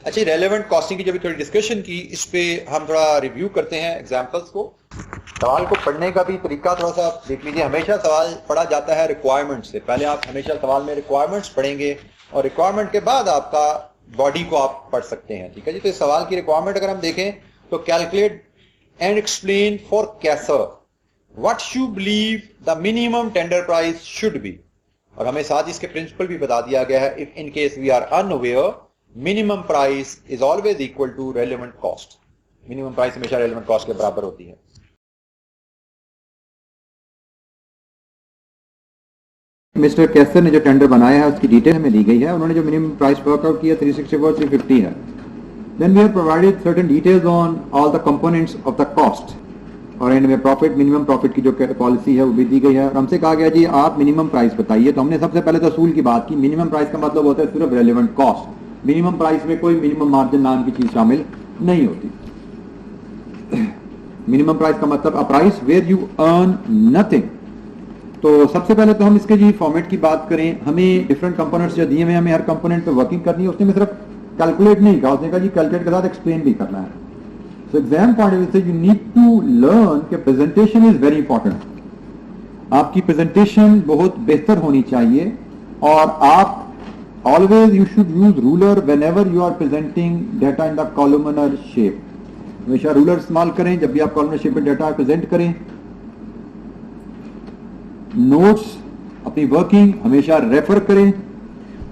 अच्छा, relevant costing की जब थोड़ी डिस्कशन की, इस पे हम थोड़ा रिव्यू करते हैं एग्जांपल्स को। सवाल को पढ़ने का भी तरीका थोड़ा सा देख लीजिए। हमेशा सवाल पढ़ा जाता है रिक्वायरमेंट से पहले। आप हमेशा सवाल में रिक्वायरमेंट्स पढ़ेंगे और रिक्वायरमेंट के बाद आपका बॉडी को आप पढ़ सकते हैं, ठीक है जी। तो इस सवाल की रिक्वायरमेंट अगर हम देखें तो calculate and explain for Kaiser what you believe the minimum tender price should be. और हमें साथ इसके प्रिंसिपल भी बता दिया गया है, if in case we are unaware minimum price is always equal to relevant cost. Minimum price हमेशा रेलेवेंट कॉस्ट के बराबर होती है। मिस्टर कैसर ने जो टेंडर बनाया है उसकी डिटेल हमें दी गई है। उन्होंने जो मिनिमम प्राइस वर्कआउट किया 364 350 है। Then we have provided certain details on all the components of the cost और एंड में प्रॉफिट, मिनिमम प्रॉफिट की जो पॉलिसी है वो भी दी गई है। और हमसे कहा गया जी आप मिनिमम प्राइस बताइए। तो हमने सबसे पहले तो असूल की बात की। मिनिमम प्राइस का मतलब होता है सिर्फ रेलेवेंट कॉस्ट। मिनिमम प्राइस में कोई मिनिमम मार्जिन नाम की चीज शामिल नहीं होती। मिनिमम प्राइस का मतलब a price where you earn nothing. तो सबसे पहले तो हम इसके जी फॉर्मेट की बात करें। हमें डिफरेंट कंपोनेंट्स जो दिए हुए हैं, हमें हर कंपोनेंट पे वर्किंग करनी है। उसने में सिर्फ कैलकुलेट नहीं कहा, उसने कहा जी कैलकुलेट के साथ एक्सप्लेन भी करना है। So exam point of view से यू नीड टू लर्न कि प्रेजेंटेशन इज वेरी इंपॉर्टेंट। आपकी प्रेजेंटेशन बहुत बेहतर होनी चाहिए और आप always you should use ruler whenever you are presenting data in the columnar shape। हमेशा रूलर इस्तेमाल करें जब भी आप कॉलमनर शेप में डेटा प्रेजेंट करें। नोट्स अपनी वर्किंग हमेशा रेफर करें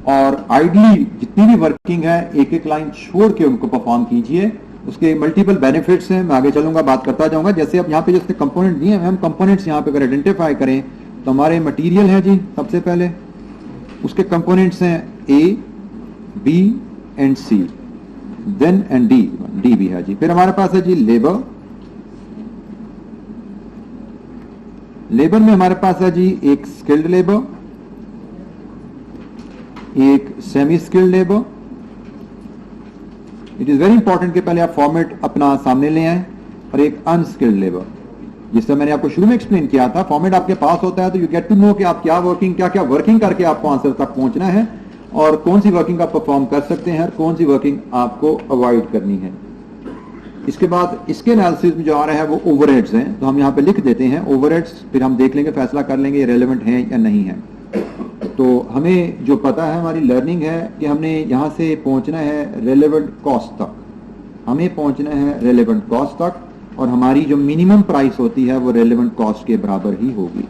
और आइडली जितनी भी वर्किंग है एक एक लाइन छोड़ के उनको परफॉर्म कीजिए। उसके मल्टीपल बेनिफिट्स हैं, मैं आगे चलूंगा बात करता जाऊंगा। जैसे अब यहाँ पे जैसे कंपोनेंट दिए हैं, हम कंपोनेंट्स यहाँ पे अगर आइडेंटिफाई करें तो हमारे मटेरियल है जी सबसे पहले, उसके कंपोनेंट्स हैं A B and C, then and D भी है जी। फिर हमारे पास है जी लेबर। लेबर में हमारे पास है जी एक स्किल्ड लेबर, एक semi skilled labour. It is very important कि पहले आप फॉर्मेट अपना सामने ले आए। और एक अनस्किल्ड लेबर, जिससे मैंने आपको शुरू में एक्सप्लेन किया था, फॉर्मेट आपके पास होता है तो यू गेट टू नो कि आप क्या वर्किंग करके आपको आंसर तक पहुंचना है और कौन सी वर्किंग आप परफॉर्म कर सकते हैं और कौन सी वर्किंग आपको अवॉइड करनी है। इसके बाद इसके एनालिसिस में जो आ रहा है वो ओवरहेड्स हैं, तो हम यहाँ पे लिख देते हैं ओवरहेड्स, फिर हम देख लेंगे, फैसला कर लेंगे ये रेलेवेंट है या नहीं है। तो हमें जो पता है, हमारी लर्निंग है कि हमने यहाँ से पहुंचना है रेलेवेंट कॉस्ट तक। हमें पहुंचना है रेलेवेंट कॉस्ट तक और हमारी जो मिनिमम प्राइस होती है वो रेलेवेंट कॉस्ट के बराबर ही होगी।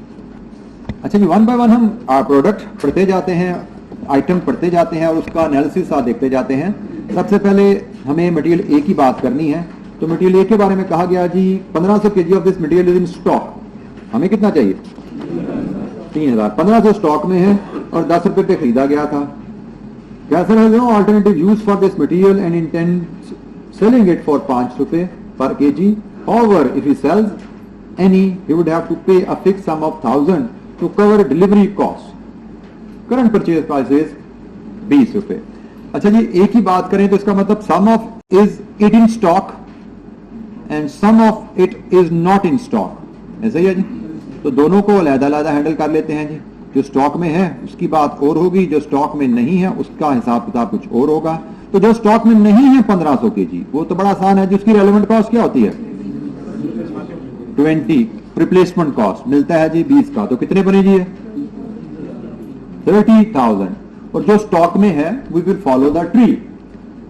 अच्छा जी, वन बाय वन हम प्रोडक्ट पढ़ते जाते हैं, आइटम पढ़ते जाते हैं और उसका एनालिसिस साथ देखते जाते हैं। सबसे पहले हमें मटेरियल ए की बात करनी है। तो मटेरियल ए के बारे में कहा गया जी 1500 kg of this material is in stock. हमें कितना चाहिए? 3000। 1500 स्टॉक में है और 10 रुपए पे खरीदा गया था। Kaiser has no alternative use for this material and intends selling it for 5 रुपए पर kg। However, if he sells any, he would have to pay a fixed sum of 1000 to cover delivery costs. Current purchase price is 20 रुपए। अच्छा जी, एक ही बात करें तो इसका मतलब sum of is it in stock and sum of it is not in stock, ऐसा ही है जी। तो दोनों को अलग-अलग हैंडल कर लेते हैं जी। जो स्टॉक में है उसकी बात और होगी, जो स्टॉक में नहीं है उसका हिसाब किताब कुछ और होगा। तो जो स्टॉक में नहीं है 1500 kg, वो तो बड़ा आसान है, जिसकी रेलेवेंट कॉस्ट क्या होती है 20। रिप्लेसमेंट कॉस्ट मिलता है जी 20 का, तो कितने बनेगी 30,000। और जो स्टॉक में है we will follow the tree.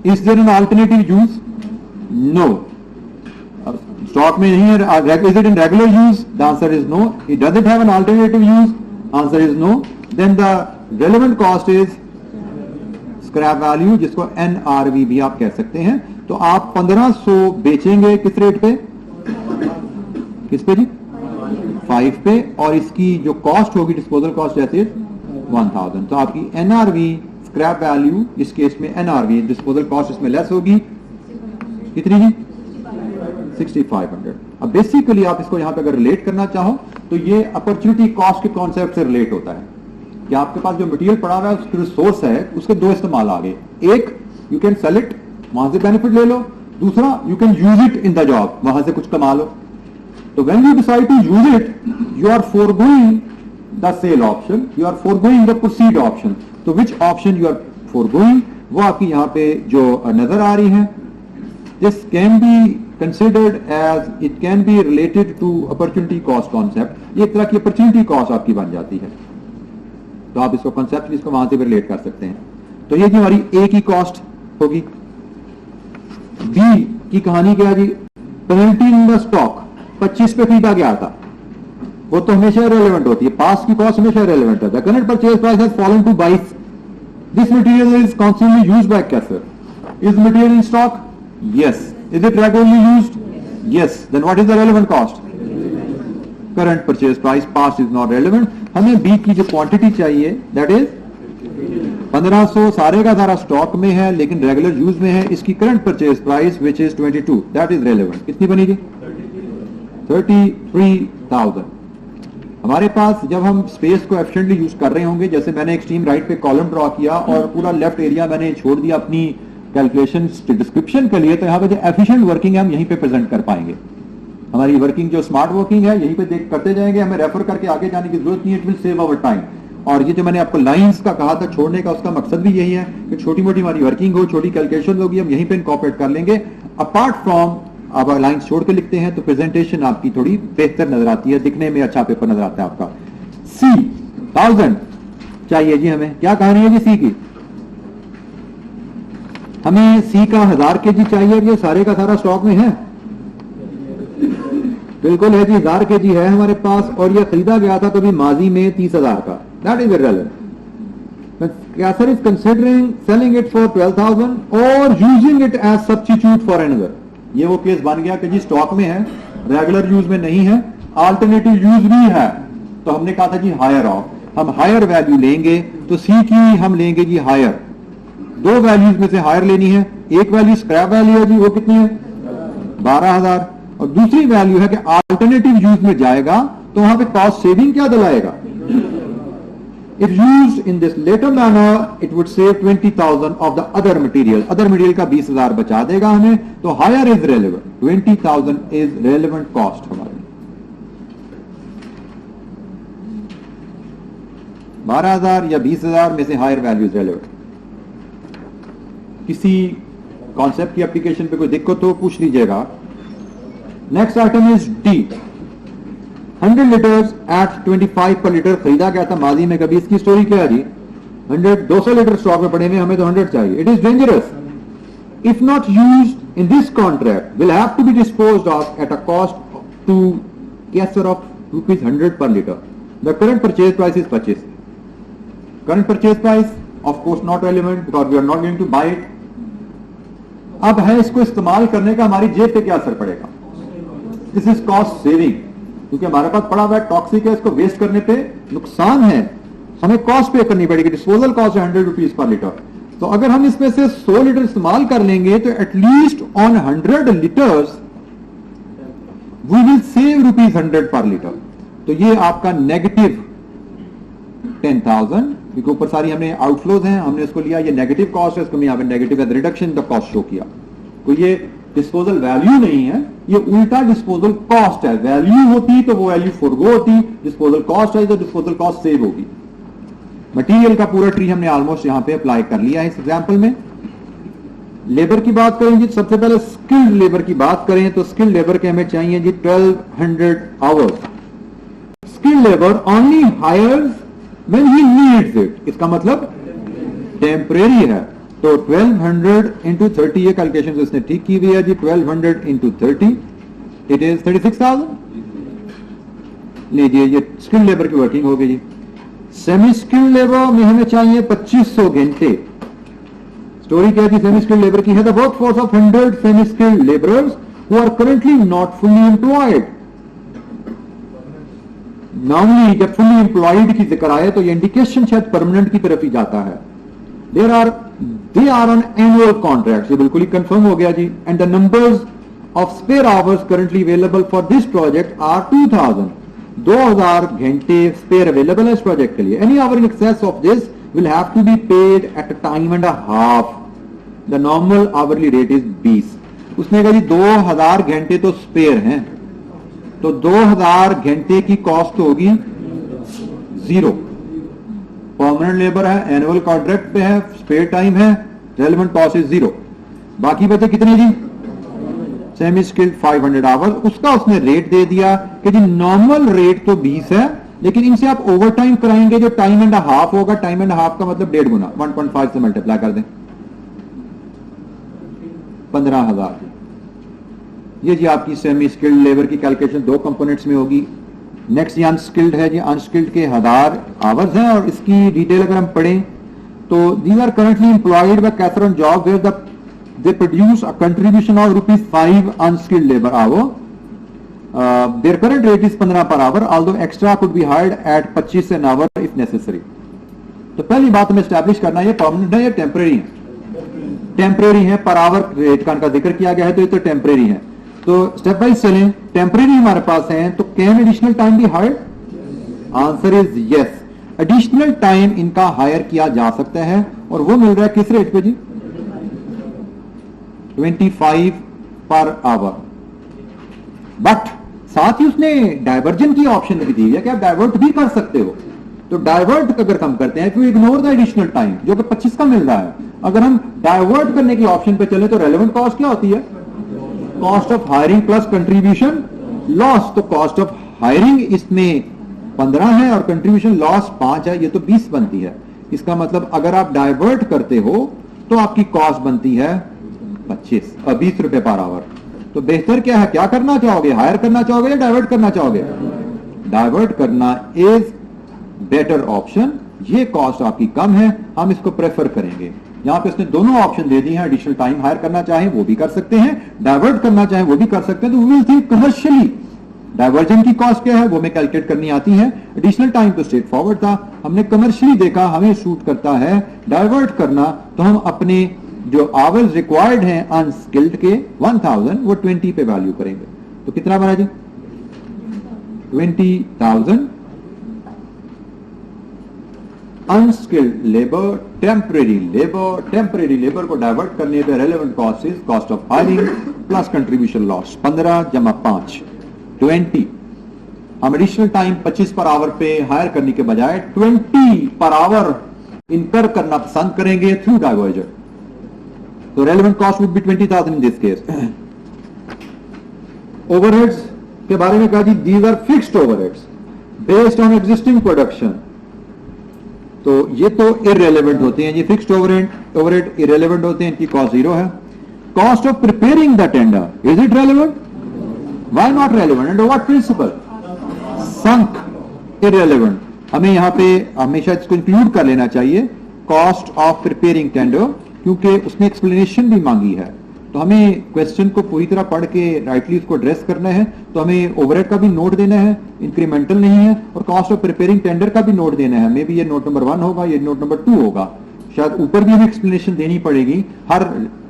Is there an alternative use? No. Stock में नहीं है, is it in regular use? The answer is no. It doesn't have an alternative use? Answer is no. Then the relevant cost is scrap value, जिसको NRV भी आप कह सकते हैं। तो आप 1500 बेचेंगे किस रेट पे? किस पे जी? 5 पे। और इसकी जो कॉस्ट होगी डिस्पोजल कॉस्ट रहती है 1000। तो आपकी NRV स्क्रैप वैल्यू, इस केस में NRV डिस्पोजल कॉस्ट इसमें लेस होगी कितनी जी? 6500। अब बेसिकली आप इसको यहां पे अगर रिलेट करना चाहो तो ये अपॉर्चुनिटी कॉस्ट के कॉन्सेप्ट से रिलेट होता है कि आपके पास जो मटेरियल पड़ा हुआ है, उसके रिसोर्स है, उसके दो इस्तेमाल आ गए। एक, यू कैन सेल इट, वहां से बेनिफिट ले लो। दूसरा, you can use it in the job, वहां से कुछ कमा लो। तो when you decide to use it, you are foregoing the sale option, you are foregoing the proceed option. So which option you are foregoing? वो आपकी यहां पे जो नजर आ रही है। This can be considered as, it can be related to opportunity cost concept. ये एक तरह की अपॉर्चुनिटी कॉस्ट आपकी बन जाती है, तो आप इसको कॉन्सेप्ट इसको वहां से भी रिलेट कर सकते हैं। तो ये जी हमारी ए की कॉस्ट होगी। बी की कहानी क्या है जी? पेनल्टी इन द स्टॉक 25 पे खरीदा गया था, वो तो हमेशा रेलेवेंट होती है, पास की कॉस्ट हमेशा रेलेवेंट होता है। Current purchase price has fallen to 22। This material is constantly used by Kaiser. Is material in stock? Yes. Is it regularly used? Yes. Then what is the relevant cost? Current purchase price. Past is not relevant. हमें B की जो quantity चाहिए that is 1500, सारे का सारा stock में है लेकिन रेगुलर यूज में है। इसकी current purchase price which is 22, that is relevant. कितनी बनेगी? 33,000। हमारे पास जब हम स्पेस को एफिशिएंटली यूज कर रहे होंगे, जैसे मैंने एक्सट्रीम राइट पे कॉलम ड्रॉ किया और पूरा लेफ्ट एरिया मैंने छोड़ दिया अपनी कैलकुलेशन डिस्क्रिप्शन के लिए, तो यहाँ पे जो एफिशिएंट वर्किंग है हम यहीं पे प्रेजेंट कर पाएंगे। हमारी वर्किंग जो स्मार्ट वर्किंग है यहीं पे देख करते जाएंगे, हमें रेफर करके आगे जाने की जरूरत नहीं है। It will save our time. और ये जो मैंने आपको लाइंस का कहा था छोड़ने का, उसका मकसद भी यही है कि छोटी मोटी हमारी वर्किंग हो, छोटी कैलकुलेशन होगी, हम यहीं पे इनकॉर्पोरेट कर लेंगे। अपार्ट फ्रॉम आप लाइंस छोड़ के लिखते हैं तो प्रेजेंटेशन आपकी थोड़ी बेहतर नजर आती है, दिखने में अच्छा पेपर नजर आता है आपका। सी 1000 चाहिए जी हमें। क्या कहानी है जी सी की? हमें सी का 1000 केजी चाहिए। ये सारे का सारा स्टॉक में है? बिल्कुल है जी, 1000 केजी है हमारे पास और ये खरीदा गया था कभी माजी में 30,000 का। That is irrelevant. Kaiser is considering selling it for 12,000 और using it as substitute for another. ये वो केस बन गया कि जी स्टॉक में है, रेगुलर यूज में नहीं है, अल्टरनेटिव यूज भी है, तो हमने कहा था जी हायर ऑफ। हम हायर वैल्यू लेंगे तो सी की हम लेंगे जी हायर। दो वैल्यूज में से हायर लेनी है। एक वैल्यू स्क्रैप वैल्यू है जी, वो कितनी है? 12,000। और दूसरी वैल्यू है कि अल्टरनेटिव यूज में जाएगा तो वहां पे कॉस्ट सेविंग क्या दिलाएगा? If used in this latter manner it would save 20,000 of the other material. Other material का 20,000 बचा देगा हमें, तो higher is relevant. 20,000 is relevant cost हमारे। 12,000 या 20,000 में से हायर वैल्यू इज रेलेवेंट। किसी कॉन्सेप्ट की एप्लीकेशन पे कोई दिक्कत हो पूछ लीजिएगा। Next item is D. 100 litres at 25 per litre खरीदा गया था माजी में कभी। इसकी स्टोरी क्या है जी? 200 लीटर स्टॉक में पड़े हुए, हमें तो 100 चाहिए। It is dangerous if not used in this contract will have to be disposed of at a cost to Kaiser of ₹100 per litre. The current purchase price is 25। Current purchase price of course not relevant because we are not going to buy it. अब है इसको इस्तेमाल करने का हमारी जेब पे क्या असर पड़ेगा? दिस इज कॉस्ट सेविंग, क्योंकि हमारे पास पड़ा हुआ है, टॉक्सिक है, इसको वेस्ट करने पे नुकसान है, हमें कॉस्ट पे करनी पड़ेगी। डिस्पोजल कॉस्ट है 100 रुपीज पर लीटर। तो अगर हम इसमें से 100 लीटर इस्तेमाल कर लेंगे तो at least on 100 litres we will save ₹100 per litre. तो ये आपका नेगेटिव 10,000, क्योंकि ऊपर सारी हमने आउटफ्लोज हैं, हमने इसको लिया, ये नेगेटिव कॉस्ट है, इसको मैं यहाँ पे negative as reduction the cost show किया। तो ये डिस्पोजल वैल्यू नहीं है, ये उल्टा डिस्पोजल कॉस्ट है। वैल्यू होती तो वो वैल्यू फोरगो होती, डिस्पोजल कॉस्ट है तो डिस्पोजल कॉस्ट सेव होगी। मटेरियल का पूरा ट्री हमने ऑलमोस्ट यहां पे अप्लाई कर लिया है इस एग्जांपल में। लेबर की बात करें जी, सबसे पहले स्किल्ड लेबर की बात करें तो स्किल्ड लेबर के हमें चाहिए जी 1200 hours. Skilled labour only hires when he needs it. इसका मतलब टेम्परेरी है। तो 1200 इंटू 30, ये कैलकुलेशन इसने ठीक की हुई है जी। 1200 इंटू 30 इट इज 36,000। लीजिए ये स्किल्ड लेबर की वर्किंग हो गई जी। सेमी स्किल्ड लेबर में हमें चाहिए 2500 घंटे। स्टोरी क्या है? सेमी स्किल्ड लेबर की है the workforce of 100 semi skilled labourers who are currently not fully employed. Normally जब फुली एम्प्लॉयड की जिक्र आए तो ये इंडिकेशन शायद परमानेंट की तरफ ही जाता है। They are on annual contract. ये बिल्कुल ही कंफर्म हो गया जी। And the numbers of spare hours currently available for this project are 2000। 2000 घंटे स्पेयर अवेलेबल है इस प्रोजेक्ट के लिए। Any hour in excess of this will have to be paid at a time and a half. The normal hourly rate is 20। उसने कहा जी 2000 घंटे तो spare हैं, तो 2000 घंटे की कॉस्ट होगी 0। परमानेंट लेबर है, एनुअल कॉन्ट्रैक्ट पे है, स्पेयर टाइम है, रेलेवेंट कॉस्ट इज 0। बाकी बचे कितने जी? सेमी स्किल्ड 500 आवर्स, उसका उसने रेट दे दिया कि जी नॉर्मल रेट तो 20 है, लेकिन इनसे आप ओवर टाइम कराएंगे, जो टाइम एंड हाफ होगा, टाइम एंड हाफ का मतलब 1.5 गुना, 1.5 से मल्टीप्लाई कर दें, 15,000। ये जी आपकी सेमी स्किल्ड लेबर की कैलकुलेशन 2 कंपोनेंट्स में होगी। नेक्स्ट ये अनस्किल्ड है जी, अनस्किल्ड के 1000 आवर्स हैं, और इसकी डिटेल अगर हम पढ़ें तो these are currently employed by Kathran job where the they produce a contribution of ₹5 unskilled labor hour. Their current rate is 15 per hour, although extra could be hired at 25 an hour if necessary. तो पहली बात हमें establish करना है, ये permanent है या temporary है? टेम्परेरी है। पर आवर रेट का जिक्र किया गया है, तो ये तो टेम्परेरी है। तो स्टेप वाइज चलें। टेम्परेरी हमारे पास है, तो can additional time B hired? Answer is yes, additional time इनका हायर किया जा सकता है, और वो मिल रहा है किस रेट पे जी? 25 पर आवर। बट साथ ही उसने डाइवर्जन की ऑप्शन भी दी है कि आप डाइवर्ट भी कर सकते हो। तो डाइवर्ट अगर हम करते हैं, तो इग्नोर द एडिशनल टाइम जो कि 25 का मिल रहा है, अगर हम डाइवर्ट करने की ऑप्शन पे चले तो रेलेवेंट कॉस्ट क्या होती है? Cost of hiring plus contribution loss. तो कॉस्ट ऑफ हायरिंग इसमें 15 है और कंट्रीब्यूशन लॉस 5 है, ये तो 20 बनती है। इसका मतलब अगर आप डाइवर्ट करते हो तो आपकी कॉस्ट बनती है 20 रुपए पर आवर। तो बेहतर क्या है, क्या करना चाहोगे? हायर करना चाहोगे या डाइवर्ट करना चाहोगे? डाइवर्ट करना इज बेटर ऑप्शन। ये कॉस्ट आपकी कम है, हम इसको प्रेफर करेंगे। यहां पे इसने दोनों ऑप्शन दे दिए हैं, एडिशनल टाइम हायर करना चाहें वो भी कर सकते हैं, डाइवर्ट करना चाहें वो भी कर सकते हैं। तो we will think commercially diversion की कॉस्ट क्या है वो हमें कैलकुलेट करनी आती है। एडिशनल टाइम तो स्ट्रेट फॉरवर्ड था, हमने कमर्शियली देखा हमें सूट करता है डाइवर्ट करना, तो हम अपने जो आवर्स रिक्वायर्ड हैं अनस्किल्ड के 1000 वो 20 पे वैल्यू करेंगे। तो कितना बना जी? 20,000 अनस्किल्ड लेबर, टेम्परेरी लेबर को डाइवर्ट करने पे relevant cost is cost of hiring plus contribution loss 15 जमा 5 20। हम एडिशनल टाइम 25 पर आवर पे हायर करने के बजाय 20 पर आवर इनकर करना पसंद करेंगे थ्रू डाइवर्जन। तो relevant cost would be 20,000 in this case. Overheads के बारे में कहा जी, these are fixed overheads based on existing production. तो ये तो इररेलेवेंट होते हैं जी, फिक्स्ड ओवरहेड इररेलेवेंट होते हैं, इनकी कॉस्ट 0 है। Cost of preparing the tender, is it relevant? Why not relevant? Under what principle? Sunk irrelevant. हमें यहां पे हमेशा इसको इंक्लूड कर लेना चाहिए, कॉस्ट ऑफ प्रिपेयरिंग टेंडर, क्योंकि उसने एक्सप्लेनेशन भी मांगी है। तो हमें क्वेश्चन को पूरी तरह पढ़ के राइटली उसको एड्रेस करना है, तो हमें ओवरहेड का भी नोट देना है, इंक्रीमेंटल नहीं है, और कॉस्ट ऑफ प्रिपेयरिंग टेंडर का भी नोट देना है। मे बी ये नोट नंबर 1 होगा, ये नोट नंबर 2 होगा, शायद ऊपर भी हमें एक्सप्लेनेशन देनी पड़ेगी हर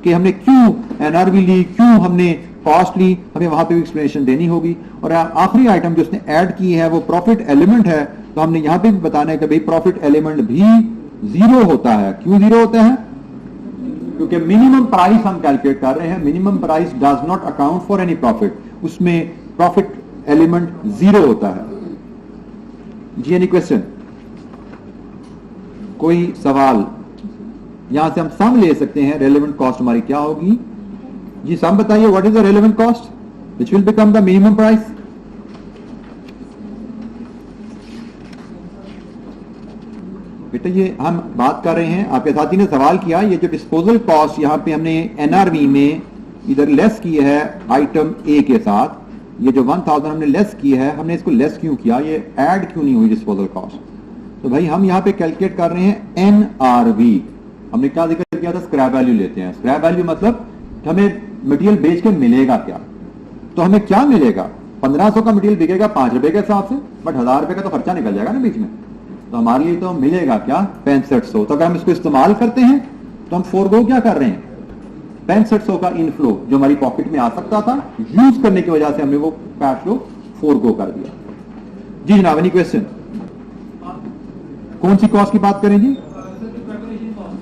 कि हमने क्यों एनआरवी ली, क्यों हमने कॉस्ट ली, हमें वहां पे भी एक्सप्लेनेशन देनी होगी। और आखिरी आइटम जो उसने ऐड की है वो प्रॉफिट एलिमेंट है, तो हमने यहां पे भी बताना है कि भाई प्रॉफिट एलिमेंट भी 0 होता है। क्यों 0 होता है? क्योंकि मिनिमम प्राइस हम कैलकुलेट कर रहे हैं, minimum price does not account for any profit, उसमें प्रॉफिट एलिमेंट 0 होता है। जी एनी क्वेश्चन? कोई सवाल? यहां से हम सम ले सकते हैं, रेलेवेंट कॉस्ट हमारी क्या होगी जी? सम बताइए, what is the relevant cost which will become the minimum price? बेटा ये हम बात कर रहे हैं, आपके साथी ने सवाल किया, ये जो डिस्पोजल कॉस्ट यहां पे हमने एनआरवी में इधर लेस की है आइटम ए के साथ, ये जो 1000 हमने लेस की है, हमने इसको लेस क्यों किया, ये ऐड क्यों नहीं हुई डिस्पोजल कॉस्ट? तो भाई हम यहां पे कैलकुलेट कर रहे हैं एनआरवी। हमने क्या जिक्र किया था? स्क्रैप वैल्यू लेते हैं। स्क्रैप वैल्यू मतलब हमें मटेरियल बेच के मिलेगा क्या? तो हमें क्या मिलेगा? 1500 का मटेरियल बिकेगा 5 रुपए के हिसाब से, बट 1000 रुपए का तो खर्चा निकल जाएगा ना बीच में, तो हमारे लिए तो मिलेगा क्या? 6500। तो अगर हम इसको इस्तेमाल करते हैं तो हम फोरगो क्या कर रहे हैं? 6500 का इनफ्लो जो हमारी पॉकेट में आ सकता था, यूज करने की वजह से हमने वो कैश फ्लो फोरगो कर दिया। जी जनाब, एनी क्वेश्चन? कौन सी कॉस्ट की बात करें जी?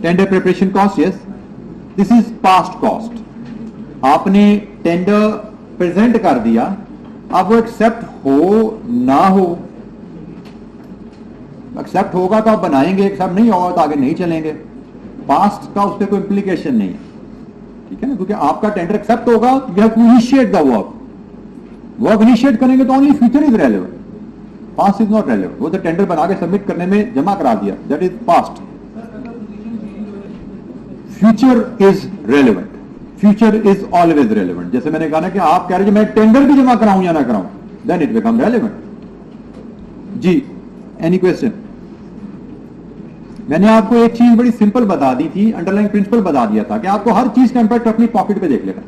Tender preparation cost. Yes, this is past cost. आपने टेंडर प्रेजेंट कर दिया, अब वो एक्सेप्ट हो ना हो, एक्सेप्ट होगा तो आप बनाएंगे, एक्सेप्ट नहीं होगा तो आगे नहीं चलेंगे। पास्ट का उस पर कोई इंप्लीकेशन नहीं है, ठीक है ना, क्योंकि आपका टेंडर एक्सेप्ट होगा, you have to initiate the work initiate करेंगे तो only future is relevant, past is not relevant. वो तो टेंडर बना के सबमिट करने में जमा करा दिया, that is past. Future is relevant, future is always relevant. जैसे मैंने कहा ना कि आप कह रहे हैं मैं टेंडर भी जमा कराऊं या ना कराऊं, देन इट बिकम रेलेवेंट। जी, एनी क्वेश्चन? मैंने आपको एक चीज बड़ी सिंपल बता दी थी, अंडरलाइन प्रिंसिपल बता दिया था कि आपको हर चीज का इंपैक्ट अपनी पॉकेट पे देख लेना,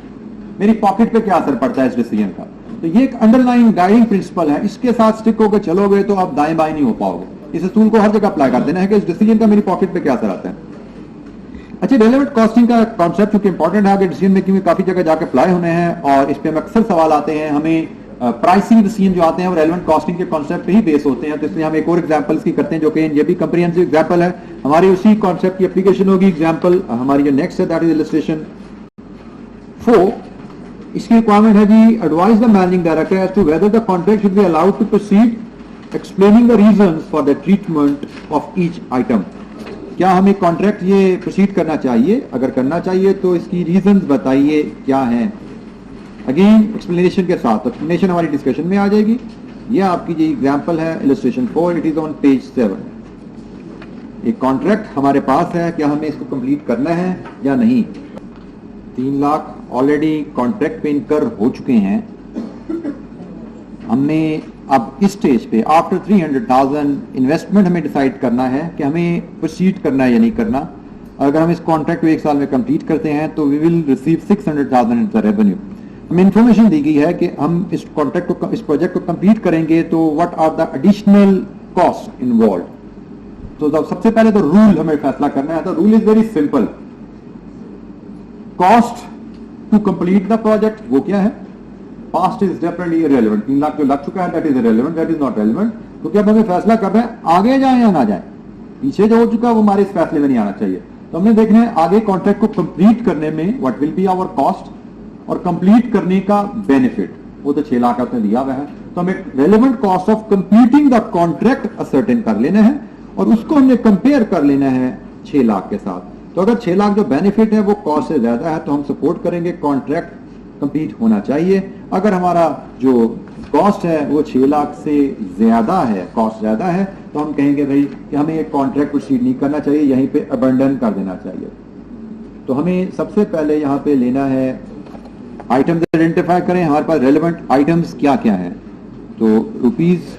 मेरी पॉकेट पे क्या असर पड़ता है इस डिसीजन का। तो ये एक अंडरलाइन गाइडिंग प्रिंसिपल है, इसके साथ स्टिक होकर चलोगे तो आप दाएं बाएं नहीं हो पाओगे। इस असूल को हर जगह अप्लाई कर देना है कि इस डिसीजन का मेरी पॉकेट पे क्या असर आता है। अच्छा, रेलेवेंट कॉस्टिंग का कॉन्सेप्ट क्योंकि इंपॉर्टेंट है, डिसीजन मेकिंग में काफी जगह जाकर अप्लाई होने हैं और इस पे हमें अक्सर सवाल आते हैं। हमें प्राइसिंग डिसीजन जो आते हैं वो रेलेवेंट कॉस्टिंग के कॉन्सेप्ट पे ही बेस होते हैं, तो इसलिए हम एक और एग्जांपल्स की करते हैं जो कि ये भी कंप्रिहेंसिव एग्जांपल है, हमारी उसी कॉन्सेप्ट की एप्लीकेशन होगी। एग्जांपल हमारी जो नेक्स्ट है दैट इज इलस्ट्रेशन 4। इसकी रिक्वायरमेंट है जी, advise the managing director as to whether the contract should be allowed to proceed, explaining the reasons for the treatment of each item. क्या हमें कॉन्ट्रैक्ट ये प्रोसीड करना चाहिए? अगर करना चाहिए तो इसकी रीजंस बताइए क्या हैं। अगेन एक्सप्लेनेशन के साथ, एक्सप्लेनेशन हमारी डिस्कशन में आ जाएगी। ये आपकी जो एग्जांपल है illustration 4, it is on page 7। एक कॉन्ट्रैक्ट हमारे पास है, क्या हमें इसको कंप्लीट करना है या नहीं? 3 लाख ऑलरेडी कॉन्ट्रैक्ट पे इनकर हो चुके हैं। हमने अब इस स्टेज पे आफ्टर 300,000 इन्वेस्टमेंट हमें डिसाइड करना है कि हमें प्रोसीड करना है या नहीं करना। अगर हम इस कॉन्ट्रैक्ट को 1 साल में कंप्लीट करते हैं तो we will receive 600,000 in the revenue. हमें इंफॉर्मेशन दी गई है कि हम इस कॉन्ट्रैक्ट को, इस प्रोजेक्ट को कंप्लीट करेंगे तो what are the additional cost involve. तो सबसे पहले तो रूल हमें फैसला करना है। तो rule is very simple, cost to complete the project वो क्या है? Past is definitely irrelevant. 3 lakh जो लग चुका है that is irrelevant, that is not relevant. क्योंकि अब हमें फैसला कर रहे हैं आगे जाए या ना जाए, पीछे जो हो चुका है वो हमारे इस फैसले में नहीं आना चाहिए। तो हमने देखना है आगे कॉन्ट्रैक्ट को कंप्लीट करने में what will be our cost और कंप्लीट करने का बेनिफिट, वो तो 6 लाख आपने दिया हुआ है। तो हमें relevant cost of completing the contract ascertain कर लेना है और उसको हमने कंपेयर कर लेना है 6 लाख के साथ। तो अगर 6 लाख जो बेनिफिट है वो कॉस्ट से ज्यादा है तो हम सपोर्ट करेंगे कॉन्ट्रैक्ट कंप्लीट होना चाहिए। अगर हमारा जो कॉस्ट है वो 6 लाख से ज्यादा है, कॉस्ट ज्यादा है, तो हम कहेंगे भाई कि हमें ये कॉन्ट्रैक्ट प्रोसीड नहीं करना चाहिए, यहीं पे अबंडन कर देना चाहिए। तो हमें सबसे पहले यहाँ पे लेना है आइटम्स आइडेंटिफाई करें, हमारे पास रेलेवेंट आइटम्स क्या क्या है। तो रुपीज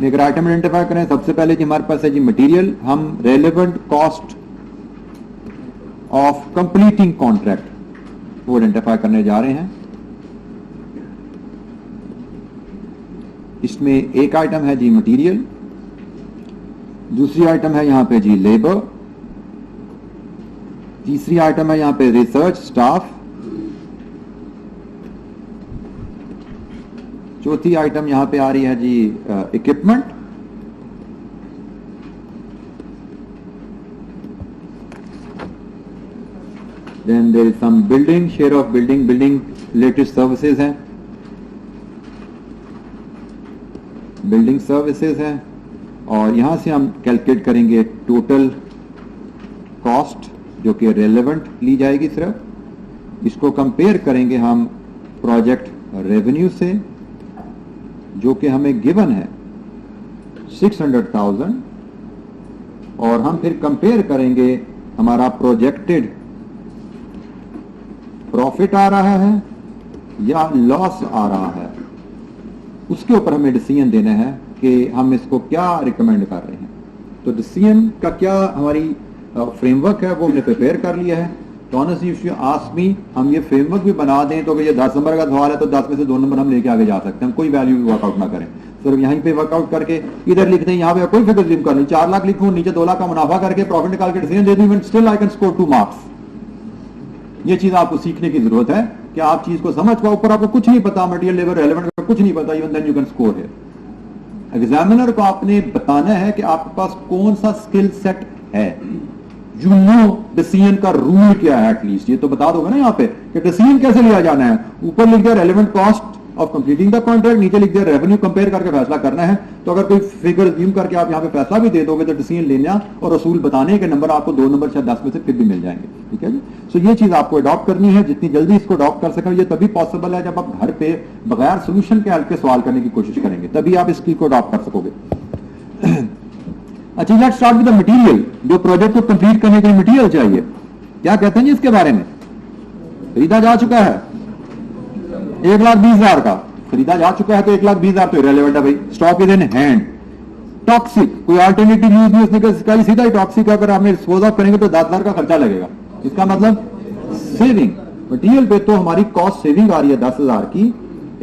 में अगर आइटम आइडेंटिफाई करें, सबसे पहले जी हमारे पास है जी मटेरियल। हम relevant cost of completing contract वो आइडेंटिफाई करने जा रहे हैं। इसमें एक आइटम है जी मटेरियल, दूसरी आइटम है यहां पे जी लेबर, तीसरी आइटम है यहां पे रिसर्च स्टाफ, चौथी आइटम यहां पे आ रही है जी equipment, then there is some building, share of building, building related services हैं, बिल्डिंग सर्विसेज हैं। और यहां से हम कैलकुलेट करेंगे टोटल कॉस्ट जो कि रेलेवेंट ली जाएगी सिर्फ। इसको कंपेयर करेंगे हम प्रोजेक्ट रेवेन्यू से जो कि हमें गिवन है 600,000, और हम फिर कंपेयर करेंगे हमारा प्रोजेक्टेड प्रॉफिट आ रहा है या लॉस आ रहा है। उसके ऊपर हमें डिसीजन देना है कि हम इसको क्या रिकमेंड कर रहे हैं। तो डिसीजन का क्या हमारी फ्रेमवर्क है वो हमने प्रिपेयर कर लिया है। तो honestly if you ask me, हम ये फ्रेमवर्क भी बना दें तो अगर ये 10 नंबर का सवाल है तो 10 में से 2 नंबर हम लेके आगे जा सकते हैं, हम कोई वैल्यू भी वर्कआउट ना करें, सिर्फ यहीं पे वर्कआउट करके इधर लिख दें, यहाँ पे कोई फिक्र जिम कर नहीं, 4 लाख लिखूं, नीचे 2 लाख का मुनाफा करके प्रॉफिट निकाल के डिसीजन दे दूं, still I can score 2 marks. ये चीज आपको सीखने की जरूरत है कि आप चीज को समझ पाओ। ऊपर आपको कुछ नहीं पता, मटेरियल लेबर रेलेवेंट का कुछ नहीं पता, even then you can score है। एग्जामिनर को आपने बताना है कि आपके पास कौन सा स्किल सेट है। यू नो डिसीजन का रूल क्या है, एटलीस्ट ये तो बता दोगे ना यहाँ पे कि डिसीजन कैसे लिया जाना है। ऊपर लिख दिया relevant cost of completing the contract, नीचे लिख दिया रेवेन्यू कंपेयर करके फैसला करना है। तो अगर कोई फिगर ज्यूम करके आप यहाँ पे फैसला भी दे दोगे तो डिसीजन लेना और रसूल बताने के नंबर आपको 2 नंबर शायद 10 में से फिर भी मिल जाएंगे। ठीक है जी। सो ये चीज आपको अडॉप्ट करनी है, जितनी जल्दी इसको अडॉप्ट कर सकें ये तभी पॉसिबल है जब आप घर पे बगैर सोल्यूशन के हेल्प के सवाल करने की कोशिश करेंगे, तभी आप इसकी को अडॉप्ट कर सकोगे। अच्छा, let's start with the material. जो प्रोजेक्ट को कंप्लीट करने के लिए मटेरियल चाहिए, क्या कहते हैं जी इसके बारे में? खरीदा जा चुका है 1,20,000 का, खरीदा जा चुका है तो 1,20,000 तो इरेलेवेंट है भाई। Stock is in hand. Toxic, कोई अल्टरनेटिव यूज नहीं, उसने सीधा ही टॉक्सिक अगर हमें डिस्पोज ऑफ करेंगे तो 10,000 का खर्चा लगेगा। इसका मतलब सेविंग मटेरियल पे तो हमारी कॉस्ट सेविंग आ रही है 10,000 की।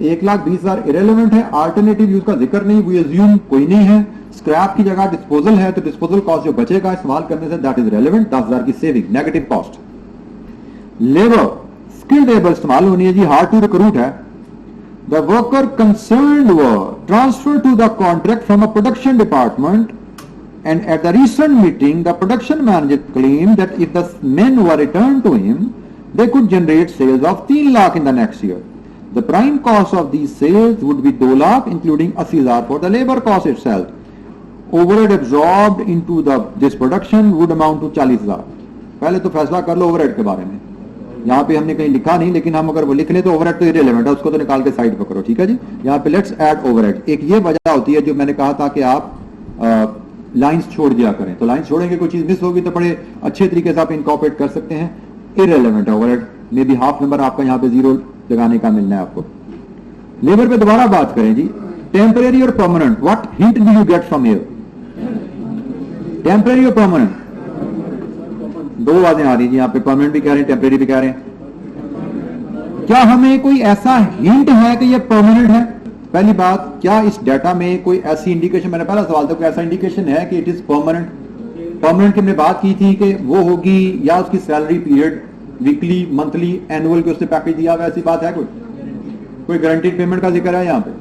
1,20,000 इरेलेवेंट है, अल्टरनेटिव यूज का जिक्र नहीं, वी अज्यूम कोई नहीं है। स्क्रैप की जगह डिस्पोजल है तो डिस्पोजल कॉस्ट जो बचेगा इस्तेमाल करने से दैट इज रेलेवेंट, 10,000 की saving, negative cost. Labour, skilled labour इस्तेमाल होनी है जी, हार्ड टू रिक्रूट है। The worker concerned were transfer to the contract from a production department and at the recent meeting the production manager claimed that if the men were returned to him they could generate sales of 3 lakh in the next year. The prime cost of these sales would be 2 lakh including 80,000 for the labor cost itself. Overhead absorbed into this production would amount to 40,000. पहले तो फैसला कर लो overhead के बारे में। यहाँ पे हमने कहीं लिखा नहीं, लेकिन हम अगर वो लिख ले तो ओवरहेड तो इरेलेवेंट है, उसको तो निकाल के साइड पकड़ो। ठीक है जी। यहाँ पे लेट्स ऐड ओवरहेड। एक ये वजह होती है जो मैंने कहा था कि आप लाइंस छोड़ दिया करें, तो लाइंस छोड़ेंगे कोई चीज मिस होगी तो बड़े अच्छे तरीके से आप इनकॉर्पोरेट कर सकते हैं। इरेलेवेंट है overhead, may be half number आपका यहाँ पे 0 लगाने का मिलना है आपको। लेबर पे दोबारा बात करें जी, टेम्परेरी और permanent, what hint do you get from here? Temporary और परमानेंट, दो बातें आ रही है जी यहाँ पे, परमानेंट भी कह रहे हैं टेम्परेरी भी कह रहे हैं। क्या हमें कोई ऐसा हिंट है कि ये परमानेंट है? पहली बात, क्या इस डाटा में कोई ऐसी इंडिकेशन, मैंने पहला सवाल था, कोई ऐसा इंडिकेशन है कि इट इज परमानेंट? परमानेंट की हमने बात की थी कि वो होगी या उसकी salary period weekly, monthly, annual के उससे पैकेज दिया हुआ, ऐसी बात है कोई गारंटीड पेमेंट का जिक्र है यहाँ पे?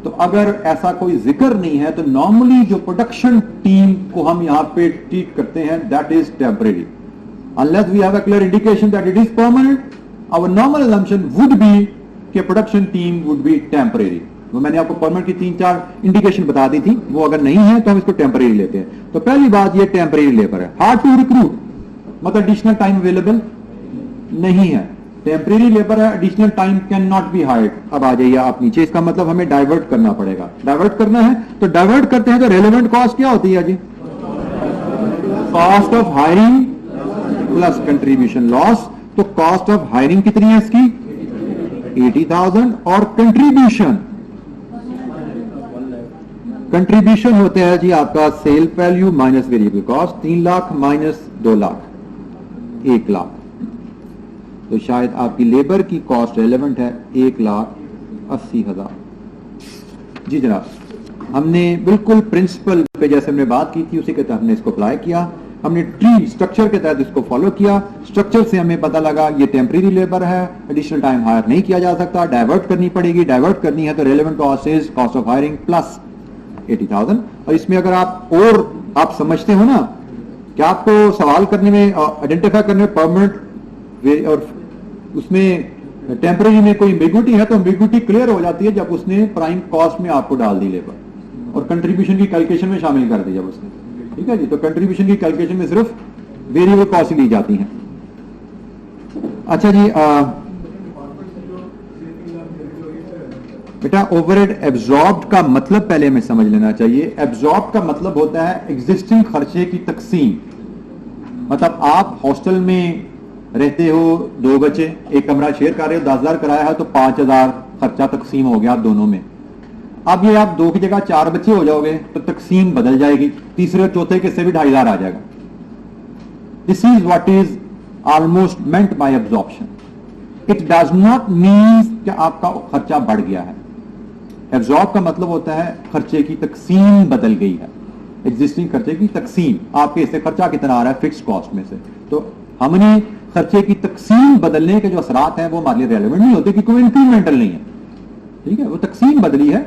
तो अगर ऐसा कोई जिक्र नहीं है तो नॉर्मली जो प्रोडक्शन टीम को हम यहाँ पे ट्रीट करते हैं that is temporary. Unless we have a clear indication that it is permanent, our normal assumption would be कि production team would be temporary. वो मैंने आपको परमानेंट की 3-4 इंडिकेशन बता दी थी, वो अगर नहीं है तो हम इसको टेम्परेरी लेते हैं। तो पहली बात ये टेम्परेरी लेबर है। हार्ड टू रिक्रूट मतलब एडिशनल टाइम अवेलेबल नहीं है, टेम्परेरी लेबर है, additional time can not be hired. अब आ जाइए आप नीचे, इसका मतलब हमें डाइवर्ट करना पड़ेगा। डाइवर्ट करना है तो डाइवर्ट करते हैं तो रेलेवेंट कॉस्ट क्या होती है जी? Cost of hiring plus contribution loss. तो कॉस्ट ऑफ हायरिंग कितनी है इसकी? 80,000 और कंट्रीब्यूशन होते हैं जी आपका sale value minus variable cost, 3 lakh minus 2 lakh, 1 lakh. तो शायद आपकी लेबर की कॉस्ट रेलेवेंट है 1,80,000। जी जनाब, हमने बिल्कुल प्रिंसिपल पे जैसे हमने बात की थी उसी के तहत हमने इसको अप्लाई किया। हमने ट्री स्ट्रक्चर के तहत इसको फॉलो किया। स्ट्रक्चर से हमें पता लगा ये टेम्परेरी लेबर है, एडिशनल टाइम हायर नहीं किया जा सकता, डाइवर्ट करनी पड़ेगी। डाइवर्ट करनी है तो relevant cost is cost of hiring plus 80,000। और इसमें अगर आप समझते हो ना कि आपको सवाल करने में, आइडेंटिफाई करने में परमानेंट और उसमें टेम्परेरी में कोई एम्बिग्विटी है तो एम्बिग्विटी क्लियर हो जाती है जब उसने प्राइम कॉस्ट में आपको डाल दी लेबर और कंट्रीब्यूशन की कैलकुलेशन में शामिल कर दी जब उसने। ठीक है जी। तो कंट्रीब्यूशन की कैलकुलेशन में सिर्फ वेरिएबल कॉस्ट ली जाती हैं। अच्छा जी, बेटा ओवरहेड एब्जॉर्ब्ड का मतलब पहले हमें समझ लेना चाहिए। एब्जॉर्ब का मतलब होता है एग्जिस्टिंग खर्चे की तकसीम। मतलब आप हॉस्टल में रहते हो, 2 बच्चे, एक कमरा शेयर कर रहे हो, 10,000 किराया है तो 5,000 खर्चा तकसीम हो गया आप दोनों में। अब ये आप 2 की जगह 4 बच्चे हो जाओगे तो तकसीम बदल जाएगी, तीसरे और चौथे के से भी 2,500 आ जाएगा। This is what is almost meant by absorption. It does not mean कि आपका खर्चा बढ़ गया है। एब्जॉर्ब का मतलब होता है खर्चे की तकसीम बदल गई है, एग्जिस्टिंग खर्चे की तकसीम। आपके इससे खर्चा कितना आ रहा है फिक्स्ड कॉस्ट में से, तो हमने खर्चे की तकसीम बदलने के जो असरात हैं वो हमारे लिए रेलेवेंट नहीं होते क्योंकि वो इंक्रीमेंटल नहीं है। ठीक है, वो तकसीम बदली है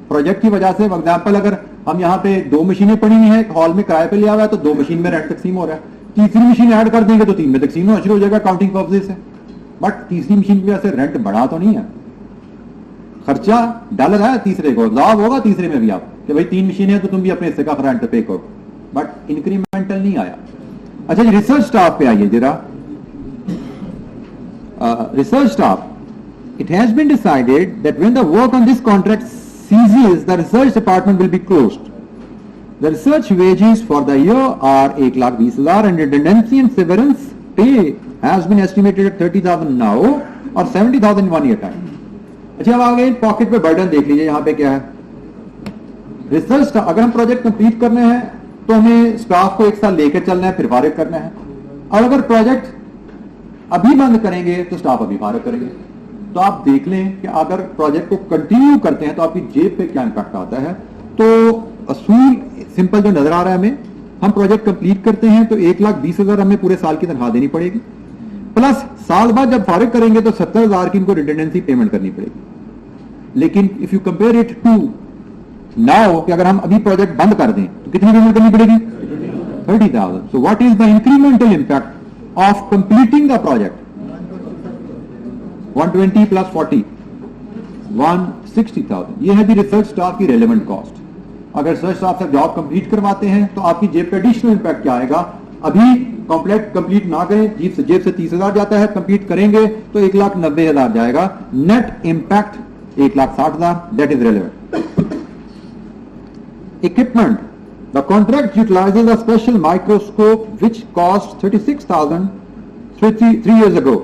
प्रोजेक्ट की वजह से। एग्जाम्पल, अगर हम यहाँ पे 2 मशीनें पड़ी हुई हैं, हॉल में किराए पे लिया हुआ है तो 2 मशीन में रेंट तकसीम हो रहा है। तीसरी मशीन ऐड कर देंगे तो 3 में तकसीम होना शुरू हो जाएगा काउंटिंग पर्पसेस से। बट तीसरी मशीन की वजह से रेंट बढ़ा तो नहीं है, खर्चा डॉलर है, तीसरे को लाभ होगा तीसरे में भी आप कि भाई 3 मशीनें हैं तो तुम भी अपने हिस्से का रेंट पे करो, बट इंक्रीमेंटल नहीं आया। अच्छा जी, रिसर्च स्टाफ पे आइए जरा। Research staff, it has been decided that when the work on this contract ceases, the research department will be closed. The research wages for the year are 1,20,000 and redundancy and severance pay has been estimated at 30,000 now or 70,000 in 1 year time. अच्छा, अब आगे pocket पे burden देख लीजिए, यहाँ पे क्या है। रिसर्च, अगर हम प्रोजेक्ट कंप्लीट करने हैं तो हमें स्टाफ को 1 साल लेकर चलना है, फिर फारिग करना है, और अगर प्रोजेक्ट अभी बंद करेंगे तो स्टाफ अभी फारिग करेंगे। तो आप देख लें कि अगर प्रोजेक्ट को कंटिन्यू करते हैं तो आपकी जेब पे क्या इंपैक्ट आता है। तो असूल सिंपल जो नजर आ रहा है हमें, हम प्रोजेक्ट कंप्लीट करते हैं तो 1,20,000 हमें पूरे साल की तनख्वाह देनी पड़ेगी, प्लस साल बाद जब फारिग करेंगे तो 70,000 की इनको रिडंडेंसी पेमेंट करनी पड़ेगी। लेकिन if you compare it to now कि अगर हम अभी प्रोजेक्ट बंद कर दें तो कितनी पेमेंट करनी पड़ेगी? 30,000। So what is the incremental impact of completing the project? 120 plus 40, 160,000। ये है दी रिसर्च स्टाफ की रेलेवेंट कॉस्ट। अगर रिसर्च स्टाफ से जॉब कंप्लीट करवाते हैं तो आपकी जेब पे एडिशनल इंपैक्ट क्या आएगा? अभी कंप्लीट ना करें, जेब से 30,000 जाता है, कंप्लीट करेंगे तो 1,90,000 जाएगा। Net impact 1,60,000, that is relevant. Equipment, the contract utilises a special microscope which cost 36,000 3 years ago,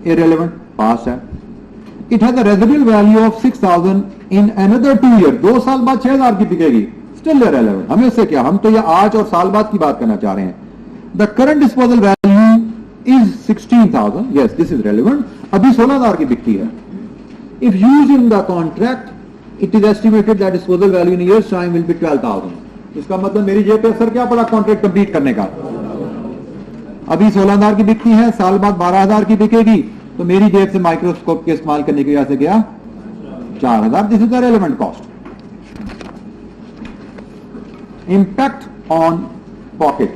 irrelevant, past है। It has a residual value of 6,000 in another 2 years, 2 साल बाद 6,000 की बिकेगी, still irrelevant। हमें उससे क्या, हम तो ये आज और साल बाद की बात करना चाह रहे हैं। The current disposal value is 16,000, yes, this is relevant, अभी 16,000 की बिकती है। If used in the contract, it is estimated that disposal value in a year's time will be 12,000। इसका मतलब मेरी जेब पे असर क्या पड़ा कॉन्ट्रैक्ट कंप्लीट करने का? अभी 16,000 की बिकती है, साल बाद 12,000 की बिकेगी, तो मेरी जेब से माइक्रोस्कोप के इस्तेमाल करने की वजह से गया 4,000। This is the relevant cost. Impact on pocket,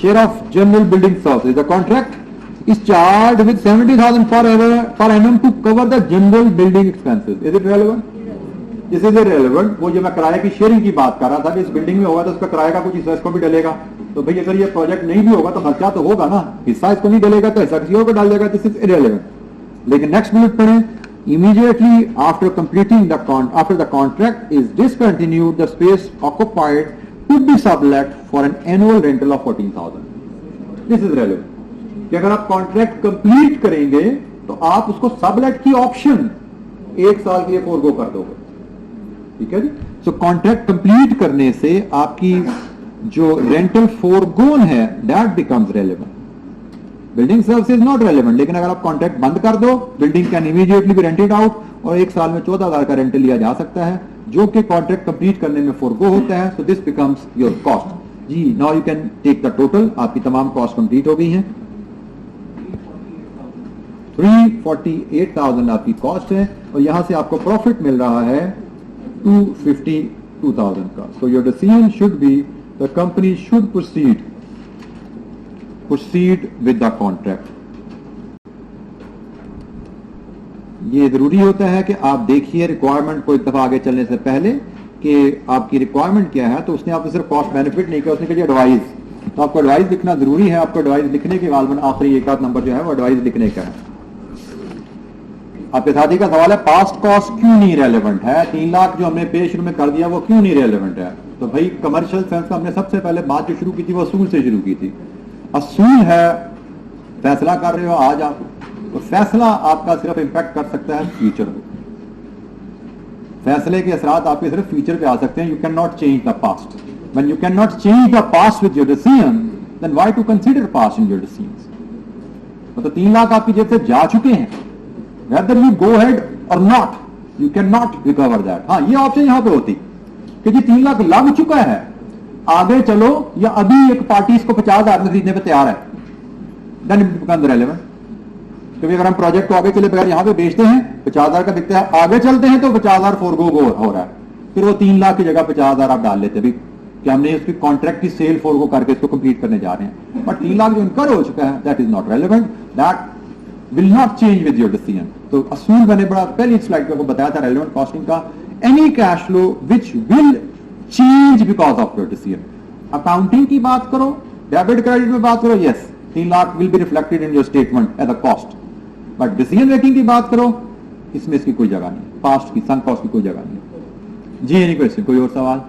share of general building services, the contract is charge with 70,000 per annum to cover the general building expenses. Is it relevant? This is irrelevant. वो जो मैं किराए की sharing की बात कर रहा था कि इस बिल्डिंग में होगा तो उसका किराए का कुछ हिस्सा इसको भी डलेगा, तो भाई अगर ये प्रोजेक्ट नहीं भी होगा तो खर्चा तो होगा ना, हिस्सा इसको नहीं डलेगा तो हिस्सा किसी और को डाल देगा। This is irrelevant. लेकिन नेक्स्ट मिनट पढ़ें, immediately after completing after the contract is discontinued, the space occupied to be sublet for an annual rental of 14,000. This is relevant कि अगर आप कॉन्ट्रैक्ट कंप्लीट करेंगे तो आप उसको सबलेट की ऑप्शन 1 साल के लिए फोरगो कर दोगे, ठीक है जी। सो कॉन्ट्रैक्ट कंप्लीट करने से आपकी जो रेंटल फोरगोन है that becomes relevant. Building service not relevant, लेकिन अगर आप कॉन्ट्रैक्ट बंद कर दो, building can immediately be rented out और 1 साल में 14,000 का रेंटल लिया जा सकता है जो कि कॉन्ट्रैक्ट कंप्लीट करने में फोरगो होता है। So this becomes your cost. जी, now you can take the total. आपकी तमाम कॉस्ट कंप्लीट हो गई हैं। 348,000 आपकी कॉस्ट है और यहां से आपको प्रॉफिट मिल रहा है 252,000 का। So your decision should be the company should proceed with the contract। ये जरूरी होता है कि आप देखिए रिक्वायरमेंट को एक दफा आगे चलने से पहले कि आपकी रिक्वायरमेंट क्या है। तो उसने आपको सिर्फ कॉस्ट बेनिफिट नहीं किया, उसने कहा एडवाइस, तो आपको एडवाइस लिखना जरूरी है। आपको एडवाइस लिखने के गालबन आखिरी एक आध नंबर जो है वो एडवाइस लिखने का है। आपके साथी का सवाल है पास्ट कॉस्ट क्यों नहीं रेलेवेंट है? 3 लाख जो हमने पे शुरू में कर दिया वो क्यों नहीं रेलेवेंट है? तो भाई कमर्शियल सेंस में हमने सबसे पहले बात जो शुरू की थी वो असूल से शुरू की थी। असूल है फैसला कर रहे हो आज आप, तो फैसला आपका सिर्फ इंपैक्ट कर सकता है फ्यूचर को। फैसले के असरात आपके सिर्फ फ्यूचर पे आ सकते हैं। You can not change the past. When you can not change the past with your decision then why to consider past in your decisions. तो 3 लाख आपकी जेब से जा चुके हैं, वेदर यू गो हेड और not, you can not recover that. हाँ, ये ऑप्शन यहां पे होती कि जी 3 लाख लग चुका है, आगे चलो, या अभी एक पार्टी इसको 50,000 में खरीदने पे तैयार है, देन इट बिकम्स रेलेवेंट। क्योंकि अगर हम प्रोजेक्ट को आगे चले बगैर यहां पे बेचते हैं 50,000 का बिकता है, आगे चलते हैं तो 50,000 फोरगो हो रहा है, फिर वो 3 लाख की जगह 50,000 आप डाल लेते हैं कि हमने उसकी कॉन्ट्रैक्ट की सेल फोरगो करके इसको कंप्लीट करने जा रहे हैं। बट 3 लाख जो इनकर हो चुका है that is not relevant, that will not change with your decision. तो असूल मैंने बड़ा पहली स्लाइड में बताया था रेलेवेंट कॉस्टिंग का, any cash flow which will change because of your decision. Accounting की बात करो, डेबिट क्रेडिट में बात करो, yes 3 lakh will be reflected in your statement as a cost, but decision making की बात करो, इसमें इसकी कोई जगह नहीं, पास्ट की संक कॉस्ट की कोई जगह नहीं। जी एनी क्वेश्चन, कोई और सवाल?